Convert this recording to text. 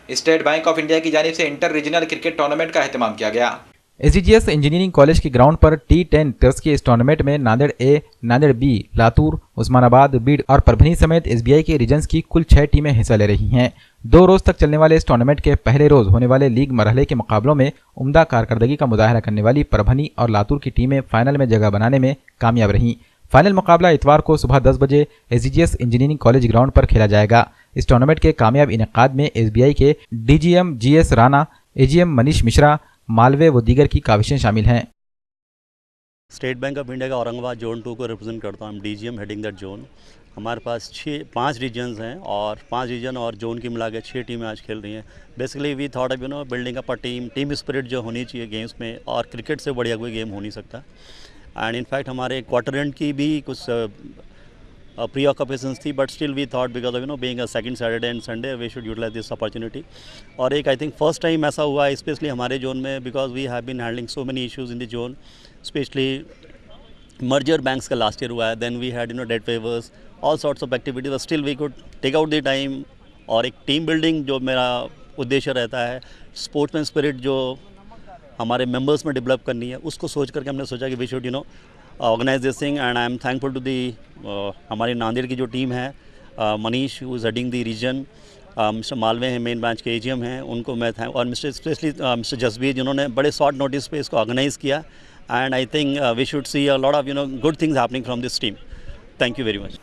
State bank of India की जानिब से इंटर रीजनल क्रिकेट टूर्नामेंट का एहतमाम किया गया। एसडीजीएस इंजीनियरिंग कॉलेज के ग्राउंड पर T10 टेस्ट के इस टूर्नामेंट में नांदेड़ ए, नांदेड़ बी, लातूर, उस्मानाबाद, बीड़ और परभनी समेत एसबीआई के रीजन्स की कुल 6 टीमें हिस्सा ले रही हैं। 2 रोज तक चलने वाले इस टूर्नामेंट के पहले रोज होने वाले लीग मरहले के मुकाबलों में उम्दा कारकर्दगी का मुजाहरा करने वाली परभनी और लातूर की टीमें फाइनल में जगह बनाने में कामयाब रहीं। फाइनल मुकाबला इतवार को सुबह 10 बजे एसडीजीएस इंजीनियरिंग कॉलेज ग्राउंड पर खेला जाएगा। इस टूर्नामेंट के कामयाब इनेकाद में एसबीआई के DGM GS Rana, AGM Manish Mishra, Malve व दीगर की काविशें शामिल हैं। स्टेट बैंक ऑफ इंडिया का औरंगाबाद जोन 2 को रिप्रेजेंट करता हूँ, डीजीएम हेडिंग दैट जोन। हमारे पास 5 रीजन्स हैं और 5 रीजन और जोन की मिला के 6 टीमें आज खेल रही हैं। Basically we thought of building up a team spirit जो होनी चाहिए गेम्स में, और क्रिकेट से बढ़िया कोई गेम हो नहीं सकता। एंड इनफैक्ट हमारे क्वार्टर एंड की भी कुछ प्री ऑक्यूपेशंस थी, but still we thought because of being a second Saturday and Sunday we should utilise this opportunity. और एक आई थिंक फर्स्ट टाइम ऐसा हुआ है स्पेशली हमारे जोन में, because we have been handling so many issues in the zone, specially merger banks का last year हुआ है, then we had debt waivers, all sorts of activities, but still we could take out the time. और एक team building जो मेरा उद्देश्य रहता है, स्पोर्ट्समैन स्पिरिट जो हमारे मेंबर्स में डेवलप करनी है, उसको सोच करके हमने सोचा कि we should organize this thing. And I am thankful to the हमारी नांदेड़ की जो टीम है, Manish who is heading the region, mister Malve हैं मेन ब्रांच के एजीएम हैं, उनको मैं थैंक, और मिस्टर स्पेशली मिस्टर जसबीर जिन्होंने बड़े शॉर्ट नोटिस पे इसको ऑर्गेनाइज़ किया। And I think we should see a lot of good things happening from this team. Thank you very much.